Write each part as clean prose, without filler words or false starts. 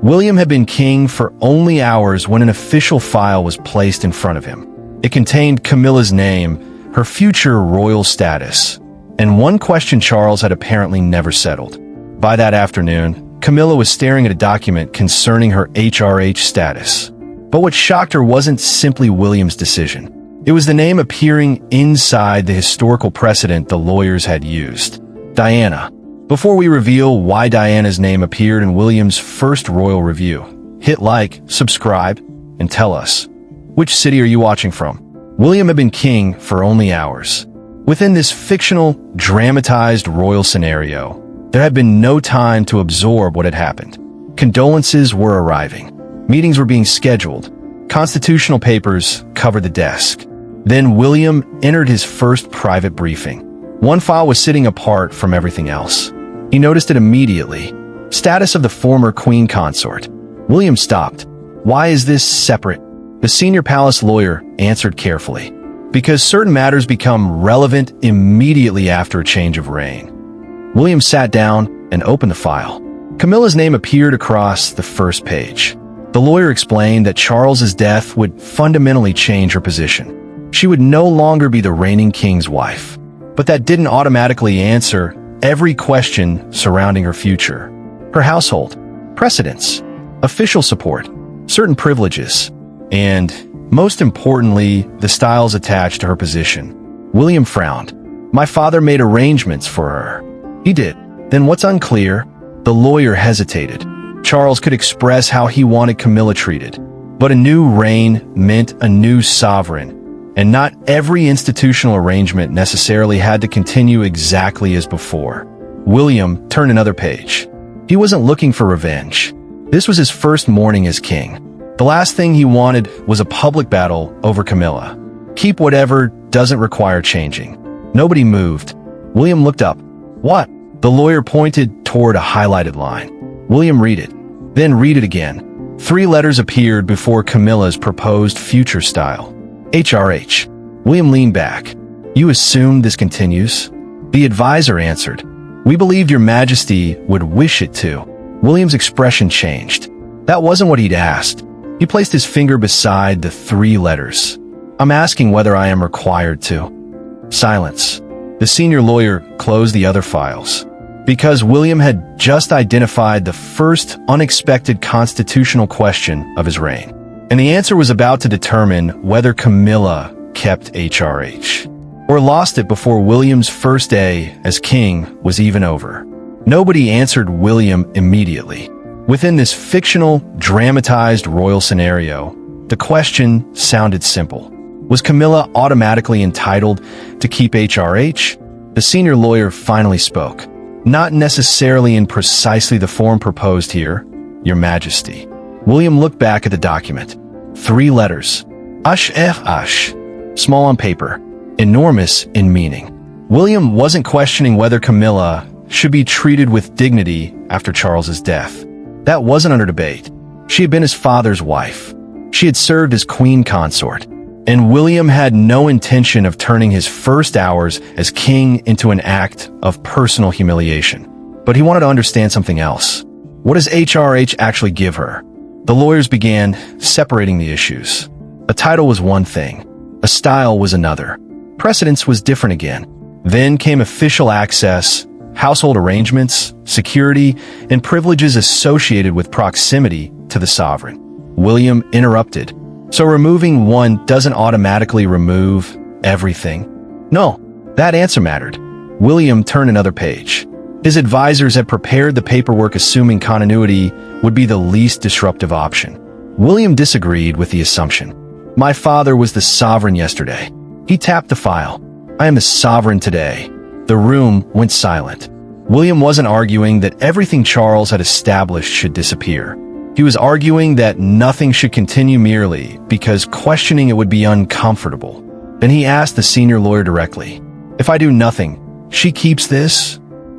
William had been king for only hours when an official file was placed in front of him. It contained Camilla's name, her future royal status, and one question Charles had apparently never settled. By that afternoon, Camilla was staring at a document concerning her HRH status. But what shocked her wasn't simply William's decision. It was the name appearing inside the historical precedent the lawyers had used. Diana. Before we reveal why Diana's name appeared in William's first royal review, hit like, subscribe, and tell us, which city are you watching from? William had been king for only hours. Within this fictional, dramatized royal scenario, there had been no time to absorb what had happened. Condolences were arriving. Meetings were being scheduled. Constitutional papers covered the desk. Then William entered his first private briefing. One file was sitting apart from everything else. He noticed it immediately. Status of the former queen consort. William stopped. Why is this separate? The senior palace lawyer answered carefully. Because certain matters become relevant immediately after a change of reign. William sat down and opened the file. Camilla's name appeared across the first page. The lawyer explained that Charles's death would fundamentally change her position. She would no longer be the reigning king's wife. But that didn't automatically answer every question surrounding her future. Her household, precedents, official support, certain privileges, and, most importantly, the styles attached to her position. William frowned. My father made arrangements for her. He did. Then what's unclear? The lawyer hesitated. Charles could express how he wanted Camilla treated. But a new reign meant a new sovereign. And not every institutional arrangement necessarily had to continue exactly as before. William turned another page. He wasn't looking for revenge. This was his first morning as king. The last thing he wanted was a public battle over Camilla. Keep whatever doesn't require changing. Nobody moved. William looked up. What? The lawyer pointed toward a highlighted line. William read it. Then read it again. 3 letters appeared before Camilla's proposed future style. HRH. William leaned back. You assume this continues? The advisor answered. We believed your majesty would wish it to. William's expression changed. That wasn't what he'd asked. He placed his finger beside the 3 letters. I'm asking whether I am required to. Silence. The senior lawyer closed the other files. Because William had just identified the first unexpected constitutional question of his reign. And the answer was about to determine whether Camilla kept HRH or lost it before William's first day as king was even over. Nobody answered William immediately. Within this fictional, dramatized royal scenario, the question sounded simple. Was Camilla automatically entitled to keep HRH? The senior lawyer finally spoke. Not necessarily in precisely the form proposed here, Your Majesty. William looked back at the document. 3 letters. HRH. Small on paper, enormous in meaning. William wasn't questioning whether Camilla should be treated with dignity after Charles's death. That wasn't under debate. She had been his father's wife. She had served as queen consort. And William had no intention of turning his first hours as king into an act of personal humiliation. But he wanted to understand something else. What does HRH actually give her? The lawyers began separating the issues. A title was one thing. A style was another. Precedence was different again. Then came official access, household arrangements, security, and privileges associated with proximity to the sovereign. William interrupted. So removing one doesn't automatically remove everything? No, that answer mattered. William turned another page. His advisors had prepared the paperwork assuming continuity would be the least disruptive option. William disagreed with the assumption. My father was the sovereign yesterday. He tapped the file. I am the sovereign today. The room went silent. William wasn't arguing that everything Charles had established should disappear. He was arguing that nothing should continue merely because questioning it would be uncomfortable. Then he asked the senior lawyer directly, if I do nothing, she keeps this?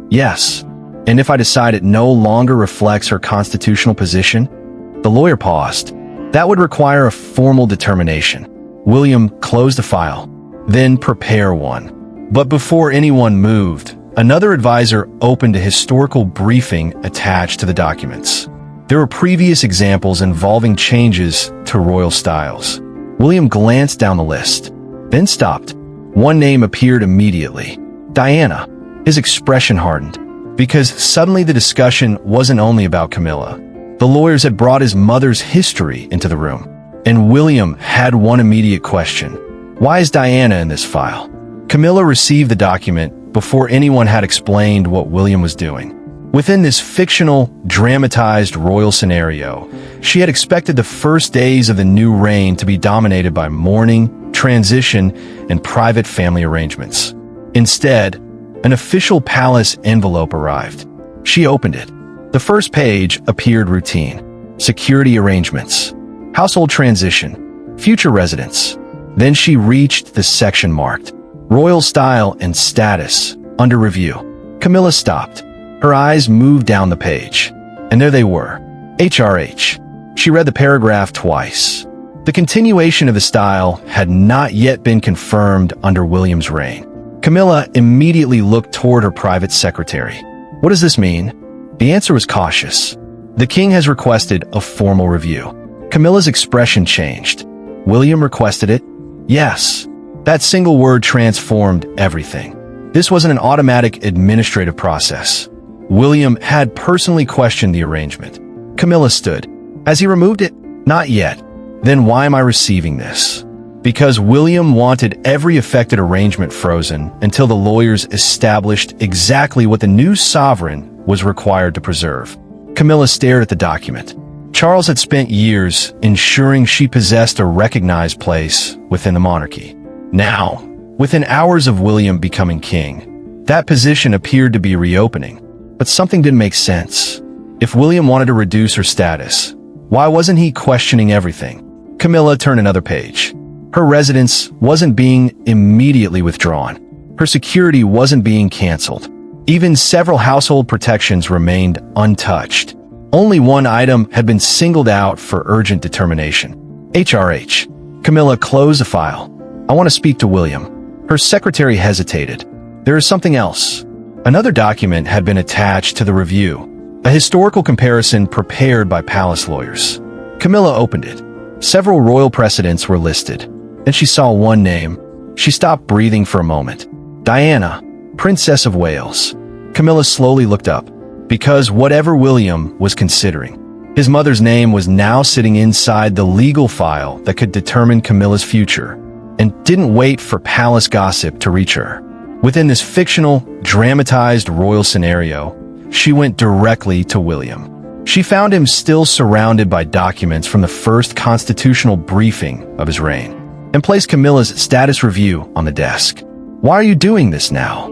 Yes. And if I decide it no longer reflects her constitutional position? The lawyer paused. That would require a formal determination. William closed the file, then prepare one. But before anyone moved, another advisor opened a historical briefing attached to the documents. There were previous examples involving changes to royal styles. William glanced down the list, then stopped. One name appeared immediately: Diana. His expression hardened, because suddenly the discussion wasn't only about Camilla. The lawyers had brought his mother's history into the room, and William had one immediate question: why is Diana in this file? Camilla received the document before anyone had explained what William was doing. Within this fictional, dramatized royal scenario, she had expected the first days of the new reign to be dominated by mourning, transition, and private family arrangements. Instead, an official palace envelope arrived. She opened it. The first page appeared routine: security arrangements, household transition, future residence. Then she reached the section marked Royal Style and Status, under review. Camilla stopped. Her eyes moved down the page, and there they were: HRH. She read the paragraph twice. The continuation of the style had not yet been confirmed under William's reign. Camilla immediately looked toward her private secretary. What does this mean? The answer was cautious. The king has requested a formal review. Camilla's expression changed. William requested it? Yes. That single word transformed everything. This wasn't an automatic administrative process. William had personally questioned the arrangement. Camilla stood. Has he removed it? Not yet. Then why am I receiving this? Because William wanted every affected arrangement frozen until the lawyers established exactly what the new sovereign was required to preserve. Camilla stared at the document. Charles had spent years ensuring she possessed a recognized place within the monarchy. Now, within hours of William becoming king, that position appeared to be reopening. But something didn't make sense. If William wanted to reduce her status, why wasn't he questioning everything? Camilla turned another page. Her residence wasn't being immediately withdrawn. Her security wasn't being canceled. Even several household protections remained untouched. Only one item had been singled out for urgent determination: HRH. Camilla closed the file. I want to speak to William. Her secretary hesitated. There is something else. Another document had been attached to the review, a historical comparison prepared by palace lawyers. Camilla opened it. Several royal precedents were listed. Then she saw one name. She stopped breathing for a moment. Diana, Princess of Wales. Camilla slowly looked up, because whatever William was considering, his mother's name was now sitting inside the legal file that could determine Camilla's future, and didn't wait for palace gossip to reach her. Within this fictional, dramatized royal scenario, she went directly to William. She found him still surrounded by documents from the first constitutional briefing of his reign, and placed Camilla's status review on the desk. Why are you doing this now?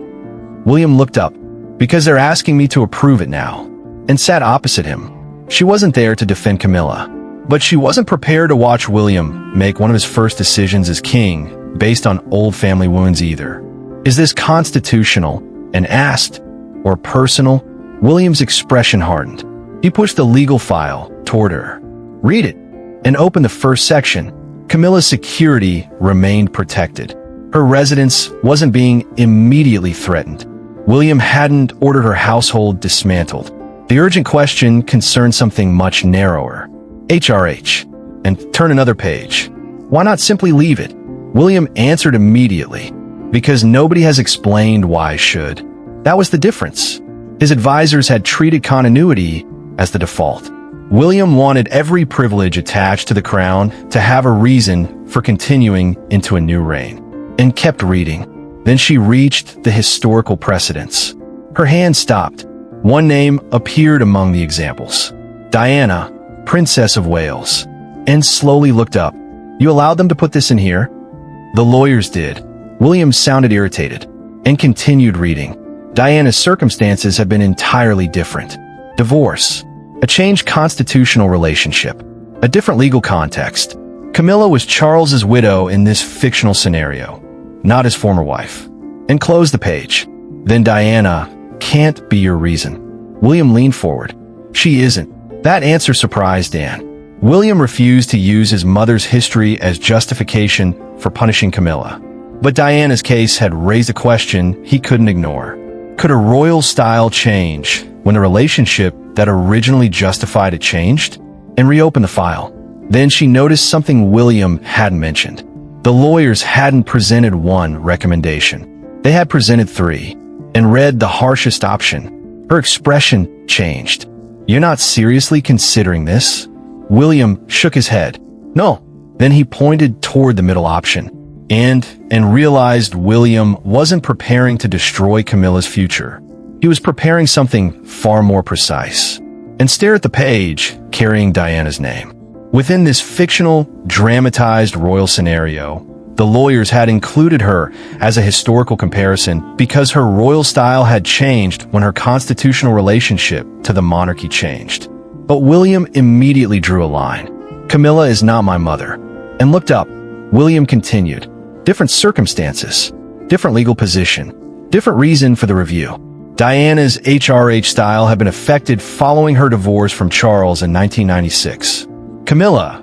William looked up. Because they're asking me to approve it now, and sat opposite him. She wasn't there to defend Camilla, but she wasn't prepared to watch William make one of his first decisions as king based on old family wounds either. Is this constitutional, and asked, or personal? William's expression hardened. He pushed the legal file toward her. Read it, and opened the first section. Camilla's security remained protected. Her residence wasn't being immediately threatened. William hadn't ordered her household dismantled. The urgent question concerned something much narrower. HRH. And turn another page. Why not simply leave it? William answered immediately. Because nobody has explained why should. That was the difference. His advisors had treated continuity as the default. William wanted every privilege attached to the crown to have a reason for continuing into a new reign, and kept reading. Then she reached the historical precedents. Her hand stopped. One name appeared among the examples: Diana, Princess of Wales, and slowly looked up. You allowed them to put this in here? The lawyers did. William sounded irritated, and continued reading. Diana's circumstances had been entirely different. Divorce, a changed constitutional relationship, a different legal context. Camilla was Charles's widow in this fictional scenario, not his former wife. And closed the page. Then Diana can't be your reason. William leaned forward. She isn't. That answer surprised Dan. William refused to use his mother's history as justification for punishing Camilla. But Diana's case had raised a question he couldn't ignore. Could a royal style change when the relationship that originally justified it changed, and reopened the file. Then she noticed something William hadn't mentioned. The lawyers hadn't presented one recommendation. They had presented three, and read the harshest option. Her expression changed. "You're not seriously considering this?" William shook his head. "No." Then he pointed toward the middle option, and realized William wasn't preparing to destroy Camilla's future. He was preparing something far more precise. And stare at the page carrying Diana's name. Within this fictional, dramatized royal scenario, the lawyers had included her as a historical comparison because her royal style had changed when her constitutional relationship to the monarchy changed. But William immediately drew a line. "Camilla is not my mother." And looked up. William continued. "Different circumstances, different legal position, different reason for the review." Diana's HRH style had been affected following her divorce from Charles in 1996. Camilla,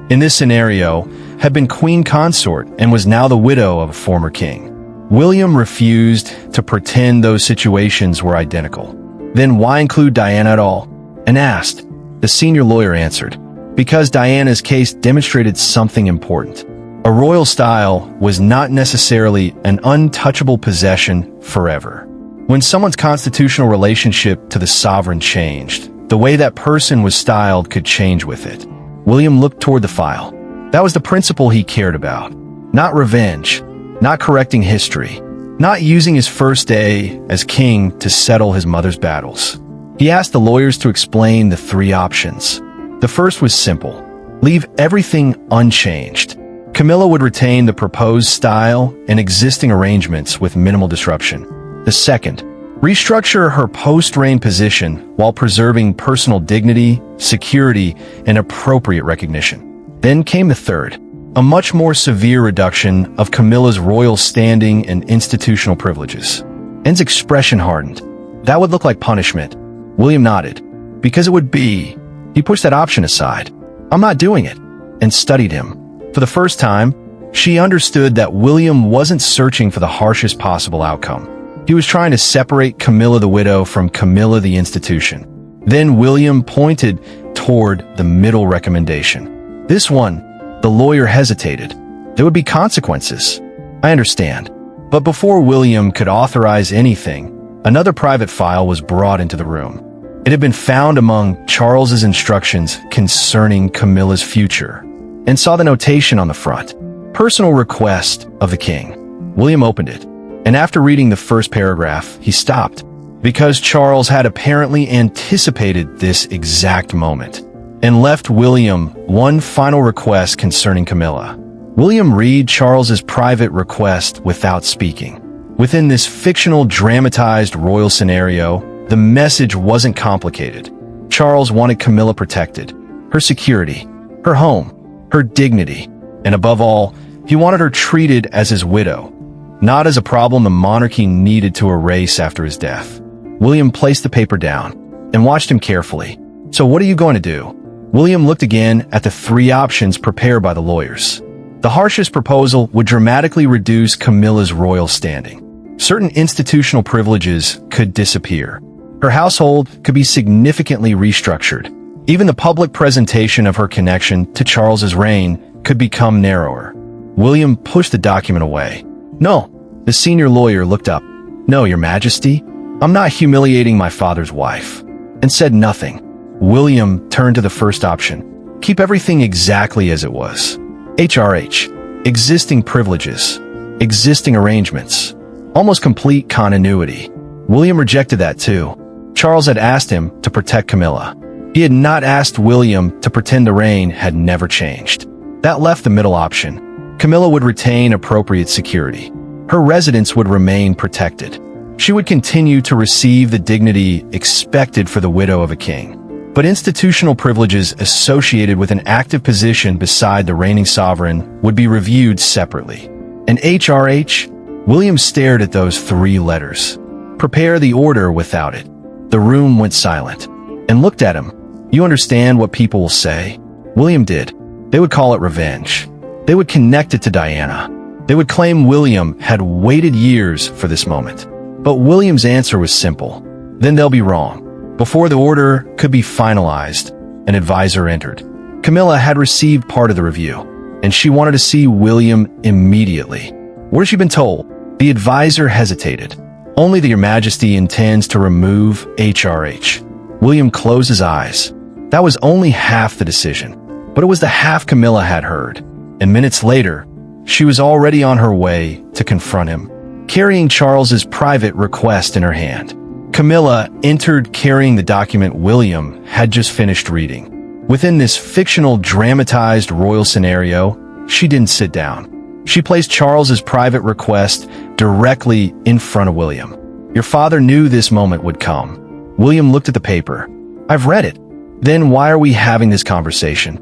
in this scenario, had been queen consort and was now the widow of a former king. William refused to pretend those situations were identical. Then why include Diana at all? And asked. The senior lawyer answered, "Because Diana's case demonstrated something important. A royal style was not necessarily an untouchable possession forever. When someone's constitutional relationship to the sovereign changed, the way that person was styled could change with it." William looked toward the file. That was the principle he cared about. Not revenge, not correcting history, not using his first day as king to settle his mother's battles. He asked the lawyers to explain the three options. The first was simple. Leave everything unchanged. Camilla would retain the proposed style and existing arrangements with minimal disruption. The second, restructure her post-reign position while preserving personal dignity, security, and appropriate recognition. Then came the third, a much more severe reduction of Camilla's royal standing and institutional privileges. N's expression hardened. That would look like punishment. William nodded. Because it would be. He pushed that option aside. "I'm not doing it," and studied him. For the first time, she understood that William wasn't searching for the harshest possible outcome. He was trying to separate Camilla the widow from Camilla the institution. Then William pointed toward the middle recommendation. "This one," the lawyer hesitated. "There would be consequences." "I understand." But before William could authorize anything, another private file was brought into the room. It had been found among Charles's instructions concerning Camilla's future, and saw the notation on the front. "Personal request of the king." William opened it. And after reading the first paragraph, he stopped, because Charles had apparently anticipated this exact moment, and left William one final request concerning Camilla. William read Charles's private request without speaking. Within this fictional dramatized royal scenario, the message wasn't complicated. Charles wanted Camilla protected, her security, her home, her dignity, and above all, he wanted her treated as his widow, not as a problem the monarchy needed to erase after his death. William placed the paper down and watched him carefully. "So what are you going to do?" William looked again at the three options prepared by the lawyers. The harshest proposal would dramatically reduce Camilla's royal standing. Certain institutional privileges could disappear. Her household could be significantly restructured. Even the public presentation of her connection to Charles's reign could become narrower. William pushed the document away. "No." The senior lawyer looked up. "No, Your Majesty. I'm not humiliating my father's wife." And said nothing. William turned to the first option. Keep everything exactly as it was. HRH. Existing privileges. Existing arrangements. Almost complete continuity. William rejected that too. Charles had asked him to protect Camilla. He had not asked William to pretend the reign had never changed. That left the middle option. Camilla would retain appropriate security. Her residence would remain protected. She would continue to receive the dignity expected for the widow of a king. But institutional privileges associated with an active position beside the reigning sovereign would be reviewed separately. And HRH? William stared at those three letters. Prepare the order without it. The room went silent. And looked at him. You understand what people will say? William did. They would call it revenge. They would connect it to Diana. They would claim William had waited years for this moment. But William's answer was simple. Then they'll be wrong. Before the order could be finalized, an advisor entered. Camilla had received part of the review, and she wanted to see William immediately. What had she been told? The advisor hesitated. Only that Your Majesty intends to remove HRH. William closed his eyes. That was only half the decision, but it was the half Camilla had heard. And minutes later, she was already on her way to confront him, carrying Charles's private request in her hand. Camilla entered carrying the document William had just finished reading. Within this fictional dramatized royal scenario, she didn't sit down. She placed Charles's private request directly in front of William. Your father knew this moment would come. William looked at the paper. I've read it. Then why are we having this conversation?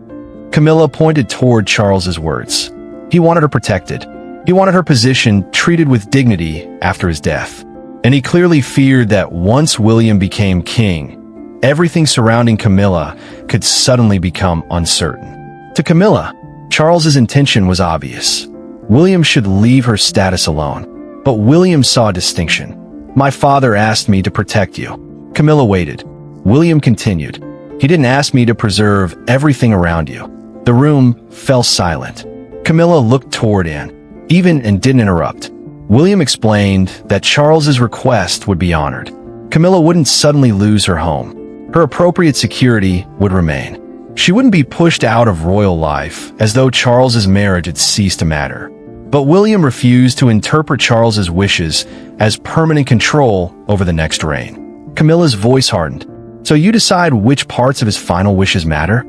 Camilla pointed toward Charles's words. He wanted her protected. He wanted her position treated with dignity after his death. And he clearly feared that once William became king, everything surrounding Camilla could suddenly become uncertain. To Camilla, Charles's intention was obvious. William should leave her status alone. But William saw a distinction. My father asked me to protect you. Camilla waited. William continued. He didn't ask me to preserve everything around you. The room fell silent. Camilla looked toward Anne, even and didn't interrupt. William explained that Charles's request would be honored. Camilla wouldn't suddenly lose her home. Her appropriate security would remain. She wouldn't be pushed out of royal life as though Charles's marriage had ceased to matter. But William refused to interpret Charles's wishes as permanent control over the next reign. Camilla's voice hardened. So you decide which parts of his final wishes matter?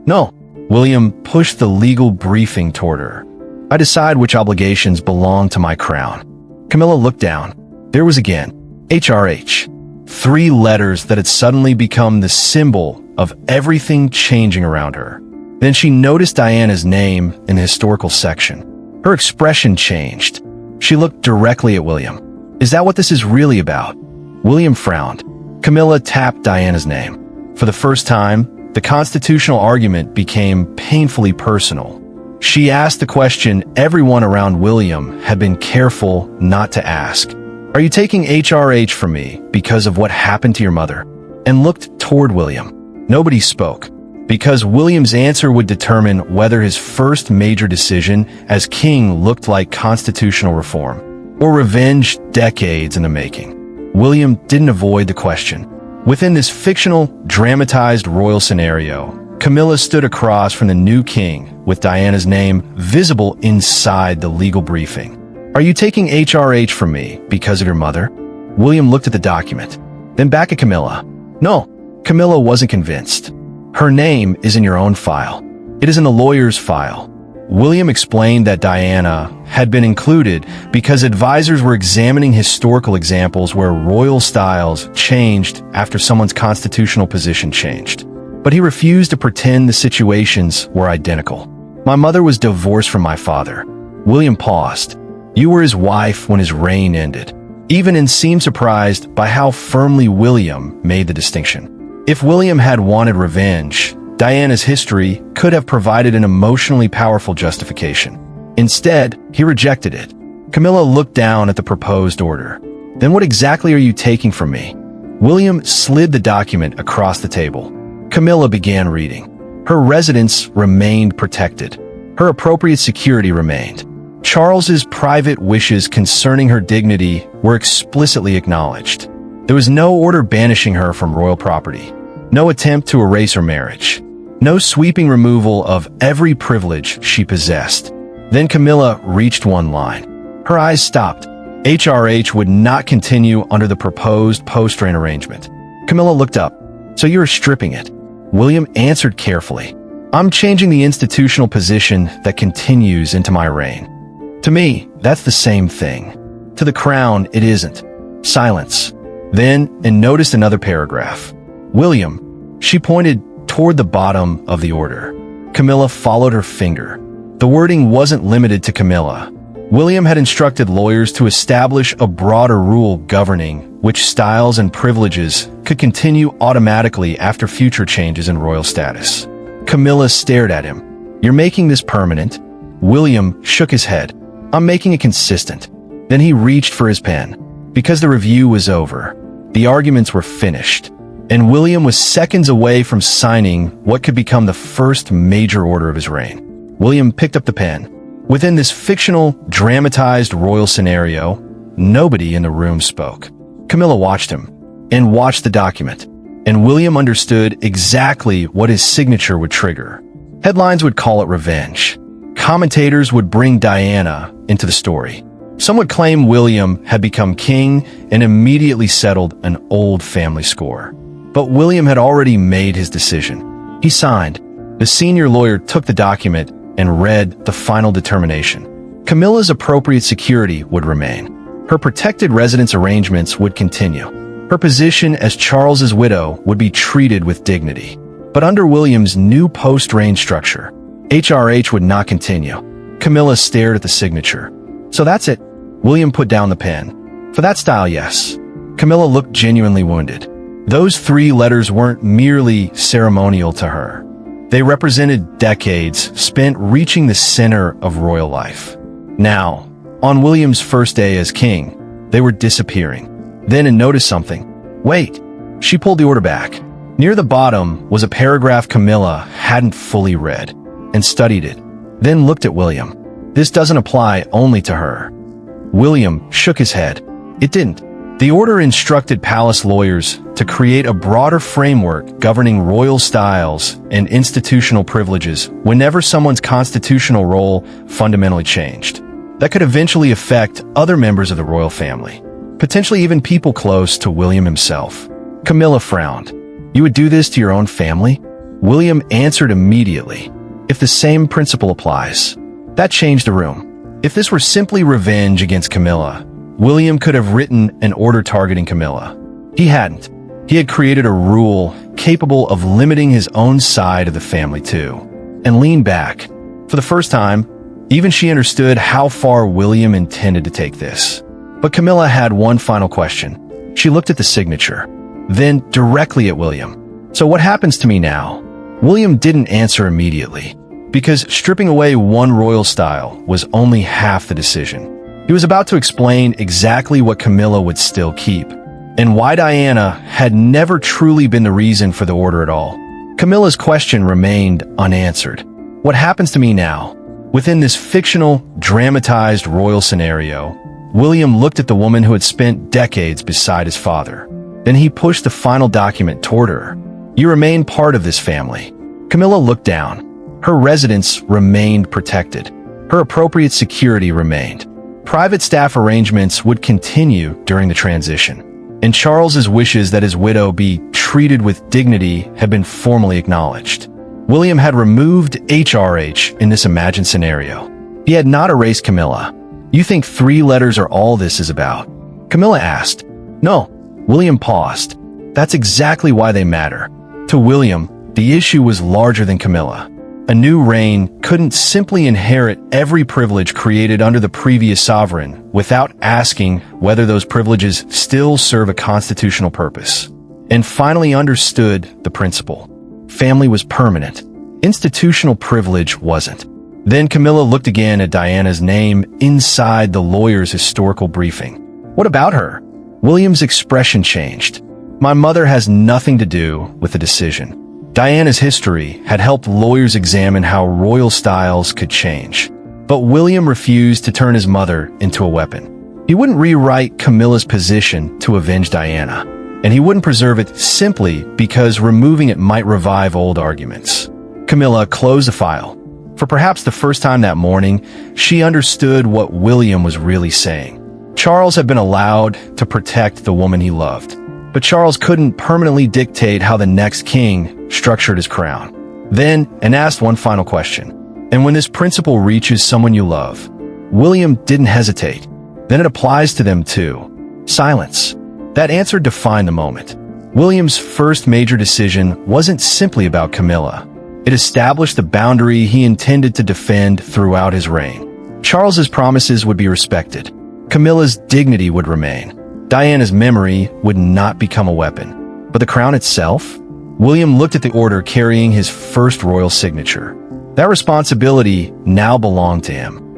No. William pushed the legal briefing toward her. I decide which obligations belong to my crown. Camilla looked down. There was again HRH. 3 letters that had suddenly become the symbol of everything changing around her. Then she noticed Diana's name in the historical section. Her expression changed. She looked directly at William. Is that what this is really about? William frowned. Camilla tapped Diana's name. For the first time, the constitutional argument became painfully personal. She asked the question everyone around William had been careful not to ask. Are you taking HRH from me because of what happened to your mother? And looked toward William. Nobody spoke, because William's answer would determine whether his first major decision as king looked like constitutional reform or revenge decades in the making. William didn't avoid the question. Within this fictional, dramatized royal scenario, Camilla stood across from the new king with Diana's name visible inside the legal briefing. Are you taking HRH from me because of your mother? William looked at the document, then back at Camilla. No, Camilla wasn't convinced. Her name is in your own file. It is in the lawyer's file. William explained that Diana had been included because advisors were examining historical examples where royal styles changed after someone's constitutional position changed. But he refused to pretend the situations were identical. My mother was divorced from my father. William paused. You were his wife when his reign ended. Even and seemed surprised by how firmly William made the distinction. If William had wanted revenge, Diana's history could have provided an emotionally powerful justification. Instead, he rejected it. Camilla looked down at the proposed order. Then what exactly are you taking from me? William slid the document across the table. Camilla began reading. Her residence remained protected. Her appropriate security remained. Charles's private wishes concerning her dignity were explicitly acknowledged. There was no order banishing her from royal property. No attempt to erase her marriage. No sweeping removal of every privilege she possessed. Then Camilla reached one line. Her eyes stopped. HRH would not continue under the proposed post-reign arrangement. Camilla looked up. So you're stripping it? William answered carefully. I'm changing the institutional position that continues into my reign. To me, that's the same thing. To the crown, it isn't. Silence. Then, and noticed another paragraph. William. She pointed toward the bottom of the order. Camilla followed her finger. The wording wasn't limited to Camilla. William had instructed lawyers to establish a broader rule governing which styles and privileges could continue automatically after future changes in royal status. Camilla stared at him. You're making this permanent? William shook his head. I'm making it consistent. Then he reached for his pen. Because the review was over. The arguments were finished. and William was seconds away from signing what could become the first major order of his reign. William picked up the pen. Within this fictional, dramatized royal scenario, nobody in the room spoke. Camilla watched him, and watched the document, and William understood exactly what his signature would trigger. Headlines would call it revenge. Commentators would bring Diana into the story. Some would claim William had become king and immediately settled an old family score. But William had already made his decision. He signed. The senior lawyer took the document and read the final determination. Camilla's appropriate security would remain. Her protected residence arrangements would continue. Her position as Charles's widow would be treated with dignity. But under William's new post-reign structure, HRH would not continue. Camilla stared at the signature. So that's it. William put down the pen. For that style, yes. Camilla looked genuinely wounded. Those 3 letters weren't merely ceremonial to her. They represented decades spent reaching the center of royal life. Now, on William's first day as king, they were disappearing. Then and noticed something. Wait. She pulled the order back. Near the bottom was a paragraph Camilla hadn't fully read, and studied it, then looked at William. This doesn't apply only to her. William shook his head. It didn't. The order instructed palace lawyers to create a broader framework governing royal styles and institutional privileges whenever someone's constitutional role fundamentally changed. That could eventually affect other members of the royal family, potentially even people close to William himself. Camilla frowned. You would do this to your own family? William answered immediately. If the same principle applies. That changed the room. If this were simply revenge against Camilla, William could have written an order targeting Camilla. He hadn't. He had created a rule capable of limiting his own side of the family too, and leaned back. For the first time, even she understood how far William intended to take this. But Camilla had one final question. She looked at the signature, then directly at William. So what happens to me now? William didn't answer immediately, because stripping away one royal style was only half the decision. He was about to explain exactly what Camilla would still keep, and why Diana had never truly been the reason for the order at all. Camilla's question remained unanswered. What happens to me now? Within this fictional, dramatized royal scenario, William looked at the woman who had spent decades beside his father. Then he pushed the final document toward her. You remain part of this family. Camilla looked down. Her residence remained protected. Her appropriate security remained. Private staff arrangements would continue during the transition, and Charles's wishes that his widow be treated with dignity had been formally acknowledged. William had removed HRH in this imagined scenario. He had not erased Camilla. You think 3 letters are all this is about? Camilla asked. No. William paused. That's exactly why they matter. To William, the issue was larger than Camilla. A new reign couldn't simply inherit every privilege created under the previous sovereign without asking whether those privileges still serve a constitutional purpose. And finally understood the principle. Family was permanent. Institutional privilege wasn't. Then Camilla looked again at Diana's name inside the lawyer's historical briefing. What about her? William's expression changed. My mother has nothing to do with the decision. Diana's history had helped lawyers examine how royal styles could change. But William refused to turn his mother into a weapon. He wouldn't rewrite Camilla's position to avenge Diana, and he wouldn't preserve it simply because removing it might revive old arguments. Camilla closed the file. For perhaps the first time that morning, she understood what William was really saying. Charles had been allowed to protect the woman he loved. But Charles couldn't permanently dictate how the next king structured his crown. Then, and asked one final question. And when this principle reaches someone you love, William didn't hesitate. Then it applies to them too. Silence. That answer defined the moment. William's first major decision wasn't simply about Camilla. It established the boundary he intended to defend throughout his reign. Charles's promises would be respected. Camilla's dignity would remain. Diana's memory would not become a weapon. But the crown itself? William looked at the order carrying his first royal signature. That responsibility now belonged to him.